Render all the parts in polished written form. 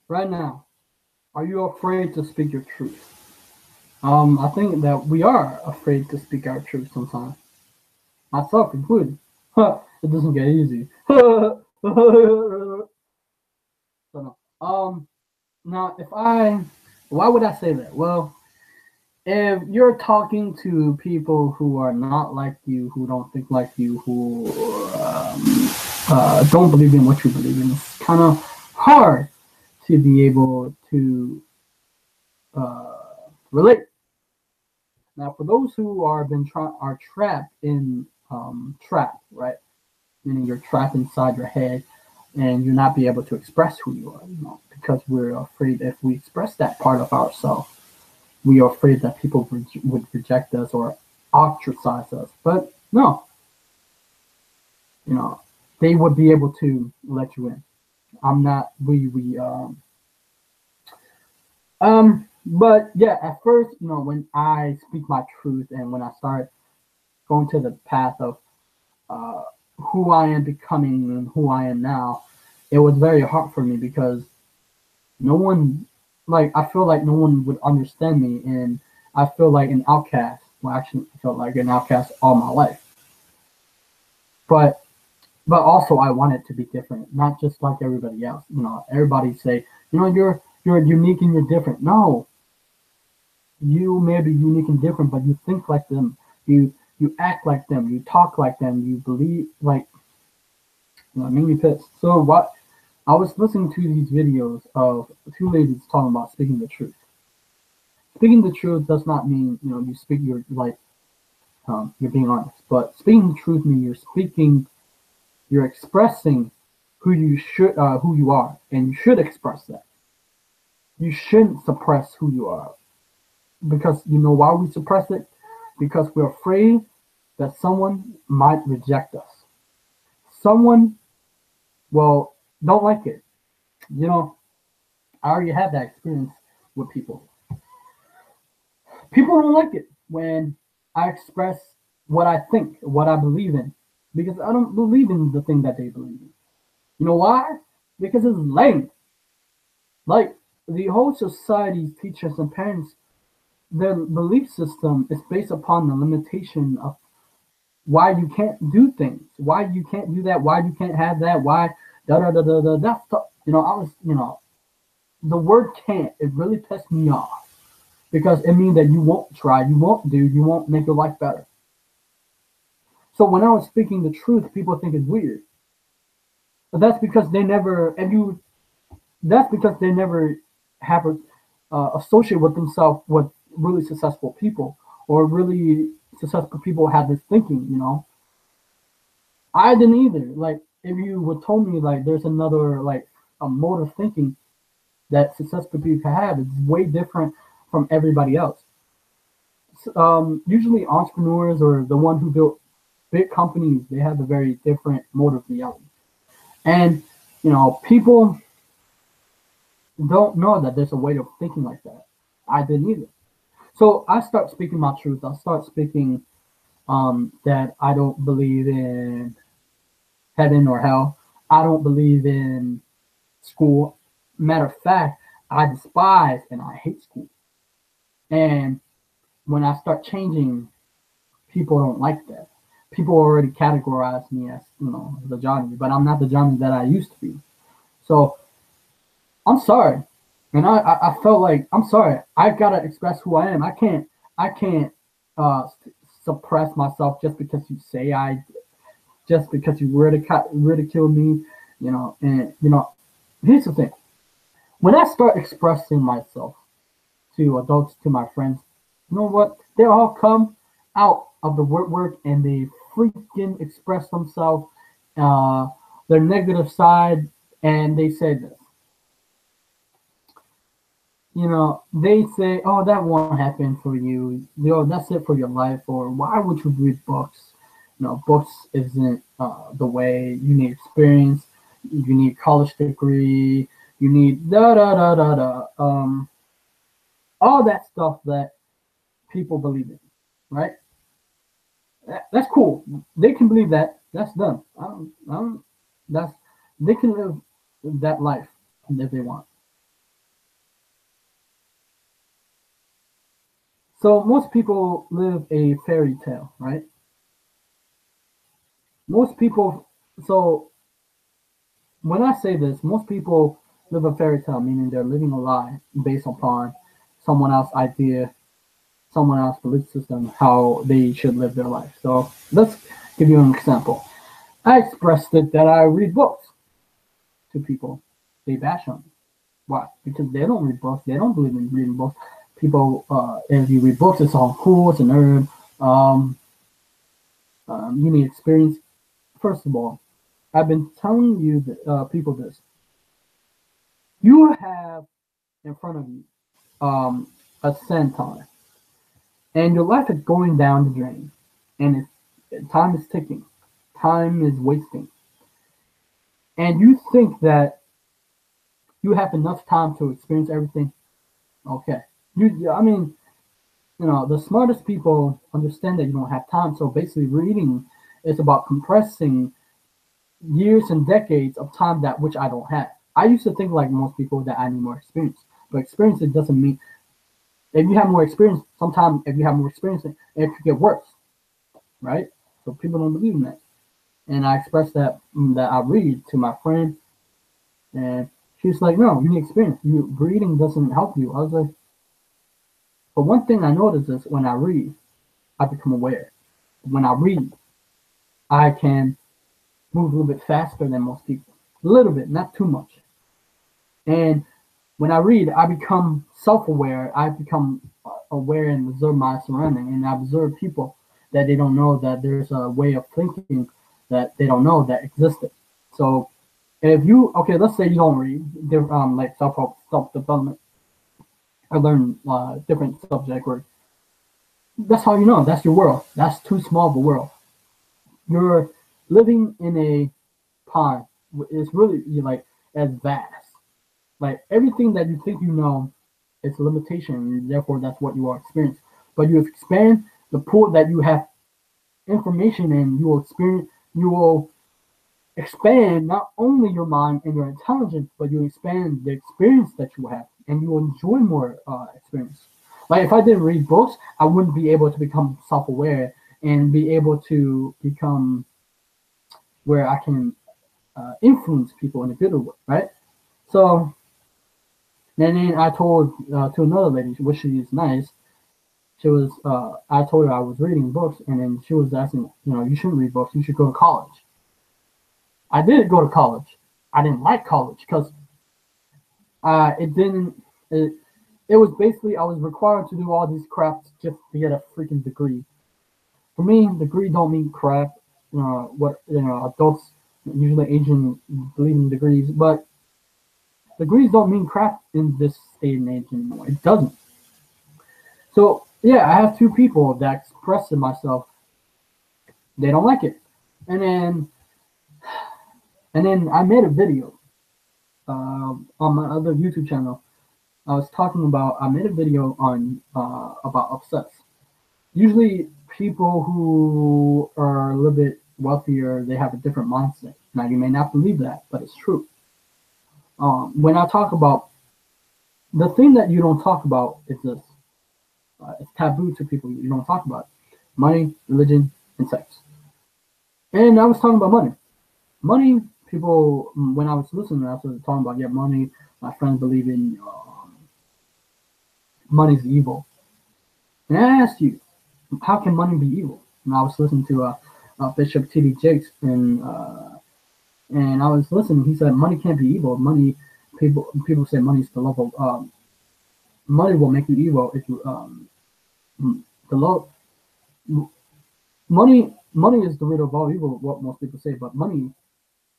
right now, are you afraid to speak your truth? I think that we are afraid to speak our truth sometimes, myself included. It doesn't get easy. So no. Now if why would I say that? Well, if you're talking to people who are not like you, who don't think like you, who don't believe in what you believe in, it's kind of hard to be able to relate. Now, for those who are trapped in trap, right? Meaning you're trapped inside your head, and you're not be able to express who you are, because we're afraid if we express that part of ourselves, we are afraid that people would reject us or ostracize us. But no, you know, they would be able to let you in. I'm not. But yeah, at first, when I speak my truth and when I start going to the path of uh, who I am becoming and who I am now, it was very hard for me because no one, like, I feel like no one would understand me, and I feel like an outcast. Well, actually, I felt like an outcast all my life. But also I want it to be different, not just like everybody else. Everybody say, you're unique and you're different. No, you may be unique and different, but you think like them. You act like them. You talk like them. You believe like. It made me pissed. So what? I was listening to these videos of two ladies talking about speaking the truth. Speaking the truth does not mean you speak your like you're being honest, but speaking the truth means you're expressing who you are, and you should express that. You shouldn't suppress who you are, because you know why we suppress it? Because we're afraid that someone might reject us. Someone, well, don't like it. You know, I already had that experience with people. People don't like it when I express what I think, what I believe in, because I don't believe in the thing that they believe in. You know why? Because it's lame. Like, the whole society's teachers and parents, their belief system is based upon the limitation of why you can't do things, why you can't do that, why you can't have that, why da da da da da. That stuff. The word can't. It really pissed me off because it means that you won't try, you won't do, you won't make your life better. So when I was speaking the truth, people think it's weird, but that's because they never and you. That's because they never have associate with themselves with really successful people, or really successful people have this thinking. I didn't either. Like, if you would told me like there's another like a mode of thinking that successful people have, it's way different from everybody else. Usually entrepreneurs or the one who built big companies, they have a very different mode of reality. And people don't know that there's a way of thinking like that. I didn't either. So I start speaking my truth. I start speaking that I don't believe in heaven or hell. I don't believe in school. Matter of fact, I despise and I hate school. And when I start changing, people don't like that. People already categorize me as, the Johnny, but I'm not the Johnny that I used to be. So I'm sorry. And I felt like I'm sorry. I gotta express who I am. I can't uh, suppress myself just because you say just because you ridicule me. And here's the thing. When I start expressing myself to adults, to my friends, you know what? They all come out of the woodwork and they freaking express themselves, uh, their negative side, and they say this. They say, "Oh, that won't happen for you. That's it for your life." Or, "Why would you read books? Books isn't the way. You need experience. You need college degree. You need da da da da da." All that stuff that people believe in, right? That's cool. They can believe that. That's them. I don't. That's they can live that life if they want. So most people live a fairy tale, right? Most people. So when I say this, most people live a fairy tale, meaning they're living a lie based upon someone else's idea, someone else's belief system, how they should live their life. So let's give you an example. I expressed it that I read books to people. They bash on me. Why? Because they don't read books. They don't believe in reading books. People, if you read books, it's all cool. It's a nerd. Um, you need experience. First of all, I've been telling you, people, this. You have in front of you a centon, and your life is going down the drain, and time is ticking, time is wasting, and you think that you have enough time to experience everything. Okay, I mean, the smartest people understand that you don't have time. So basically, reading is about compressing years and decades of time that which I don't have. I used to think like most people that I need more experience, but experience it doesn't mean if you have more experience. Sometimes if you have more experience, it could get worse, right? So people don't believe in that, and I expressed that I read to my friend, and she's like, "No, you need experience. Reading doesn't help you." I was like, "But one thing I notice is when I read, I become aware. When I read, I can move a little bit faster than most people, a little bit, not too much. And when I read, I become self-aware. I become aware and observe my surrounding, and I observe people that they don't know that there's a way of thinking that they don't know that existed. So if you okay, let's say you don't read, like self-help, self-development, I learn different subject or that's how you know that's your world. That's too small of a world. You're living in a pond. It's really like as vast. Like everything that you think you know, it's a limitation, and therefore that's what you are experiencing. But you expand the pool that you have information in, you will experience. You will expand not only your mind and your intelligence, but you expand the experience that you have, and you will enjoy more experience. Like if I didn't read books, I wouldn't be able to become self-aware and be able to become where I can influence people in a good way, right? So then I told to another lady, which she is nice. She was I told her I was reading books, and then she was asking, you shouldn't read books. You should go to college. I did go to college. I didn't like college because it didn't. It was basically I was required to do all these crap just to get a freaking degree. For me, degree don't mean crap. What adults usually Asian believe in degrees, but degrees don't mean crap in this state and age anymore. It doesn't. So yeah, I have two people that express to myself they don't like it, and then I made a video on my other YouTube channel. I made a video on about upsets. Usually, people who are a little bit wealthier, they have a different mindset. Now, you may not believe that, but it's true. When I talk about the thing that you don't talk about is this. It's taboo to people. You don't talk about it. Money, religion, and sex. And I was talking about money. Money, people, when I was listening, I was talking about, yeah, money. My friends believe in money's evil. And I asked you, how can money be evil? And I was listening to Bishop T.D. Jakes, and I was listening. He said money can't be evil. People say money's the love of money will make you evil if you the love money is the root of all evil. What most people say, but money is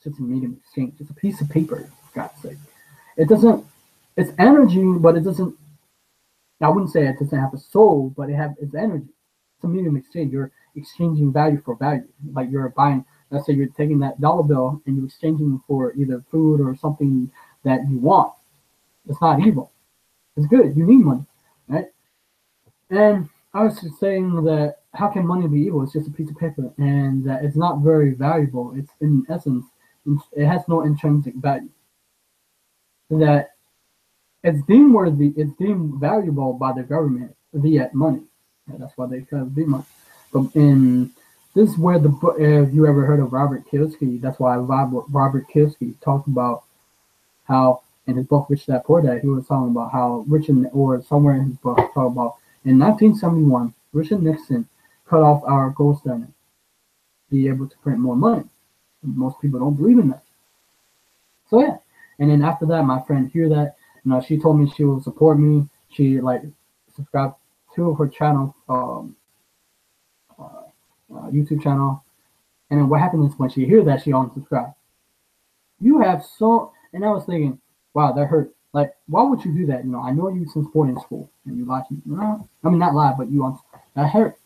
just a medium exchange. It's a piece of paper. For God's sake, it doesn't. It's energy, but it doesn't. I wouldn't say it doesn't have a soul, but it's energy. It's a medium exchange. You're exchanging value for value. Like you're buying, let's say you're taking that dollar bill and you're exchanging for either food or something that you want. It's not evil. It's good. You need money, right? And I was just saying that how can money be evil? It's just a piece of paper, and that it's not very valuable. It's in essence, it has no intrinsic value. That it's deemed worthy, it's deemed valuable by the government. V at money. Yeah, that's why they call it V money. But in this is where the book, if you ever heard of Robert Kiyosaki, that's why Robert Kiyosaki talked about how in his book Rich Dad Poor Dad, he was talking about how or somewhere in his book, talk about in 1971, Richard Nixon cut off our gold standard, be able to print more money. Most people don't believe in that. So yeah, and then after that, my friend hear that, she told me she will support me. She like subscribed to her channel, uh, YouTube channel, and then what happened is when she hear that, she unsubscribed. You have so, and I was thinking, wow, that hurt. Like, why would you do that? I know you since boarding school, and you lied to me. I mean, not lie, but that hurt.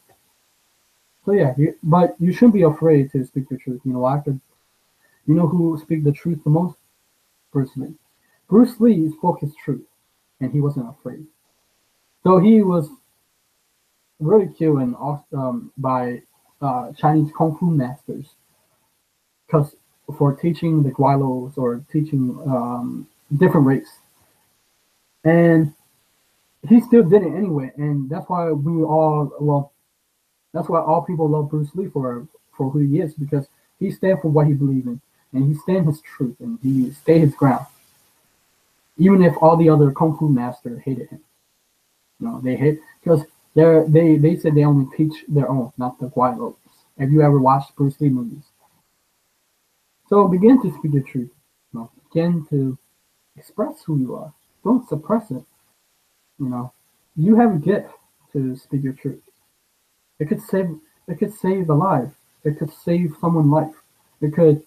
So yeah, but you shouldn't be afraid to speak the truth. You know who speak the truth the most? Bruce Lee. Bruce Lee spoke his truth, and he wasn't afraid. So he was ridiculed and by Chinese kung fu masters because for teaching the guilos or teaching different race, and he still did it anyway. And that's why that's why all people love Bruce Lee for who he is, because he stand for what he believes in, and he stand his truth, and he stay his ground. Even if all the other kung fu masters hated him, they hate because they said they only teach their own, not the guilos. Have you ever watched Bruce Lee movies? So begin to speak the truth. Begin to express who you are. Don't suppress it. You have a gift to speak your truth. It could save a life. It could save someone's life. It could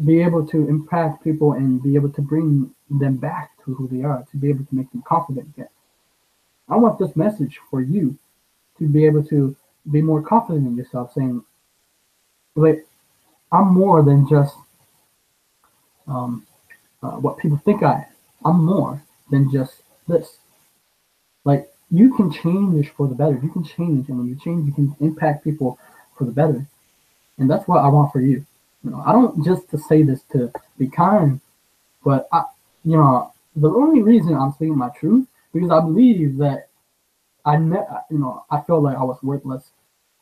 be able to impact people and be able to bring them back to who they are, to be able to make them confident again. I want this message for you to be able to be more confident in yourself, saying, wait, I'm more than just what people think I am. I'm more than just this. Like, you can change for the better. You can change, and when you change, you can impact people for the better. And that's what I want for you. I don't just to say this to be kind, but the only reason I'm speaking my truth because I believe that I felt like I was worthless.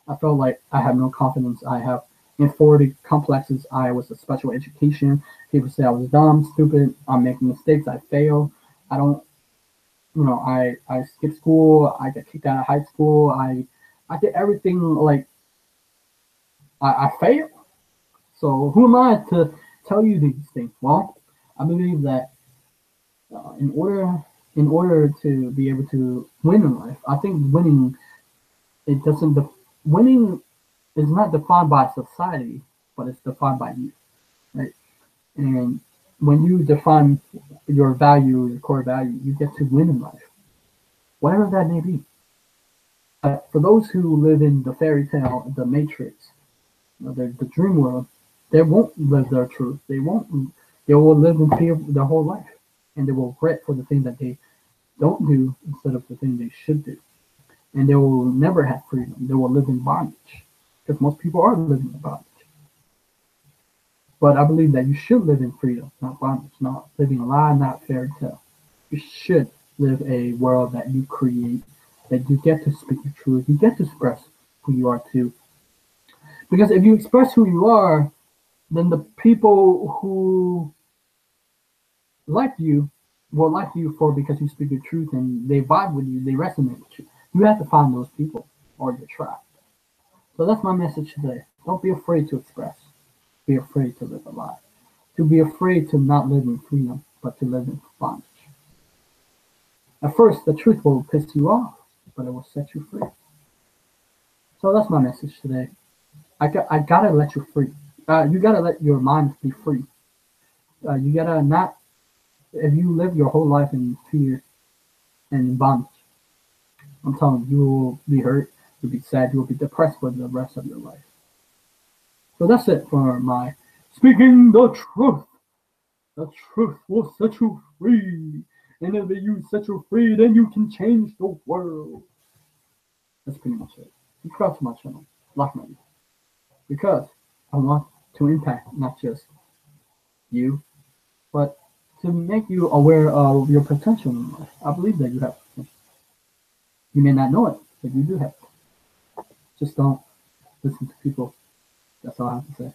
I felt like I had no confidence. I have inferiority complexes. I was a special education. People say I was dumb, stupid. I'm making mistakes. I fail. I don't. I skipped school. I get kicked out of high school. I did everything like I failed. So who am I to tell you these things? Well, I believe that in order to be able to win in life, I think it doesn't winning is not defined by society, but it's defined by you, right? And when you define your value, your core value, you get to win in life, whatever that may be. For those who live in the fairy tale, the matrix, the dream world, they won't live their truth. They won't. They will live in fear their whole life, and they will regret for the thing that they don't do instead of the thing they should do. And they will never have freedom. They will live in bondage, because most people are living in bondage. But I believe that you should live in freedom, not bondage, not living a lie, not fairy tale. You should live a world that you create, that you get to speak your truth, you get to express who you are too. Because if you express who you are, then the people who like you will like you for because you speak your truth and they vibe with you, they resonate with you. You have to find those people or you're trapped. So that's my message today. Don't be afraid to express. Be afraid to live a lie. To be afraid to not live in freedom, but to live in bondage. At first, the truth will piss you off, but it will set you free. So that's my message today. I gotta let you free. You gotta let your mind be free. You gotta not. If you live your whole life in fear and in bondage, I'm telling you, you will be hurt. You'll be sad. You'll be depressed for the rest of your life. So that's it for my speaking the truth. The truth will set you free. And if you set you free, then you can change the world. That's pretty much it. Subscribe to my channel. Like my video. Because I want to impact not just you, but to make you aware of your potential in life. I believe that you have potential. You may not know it, but you do have it. Just don't listen to people. That's all I have to say.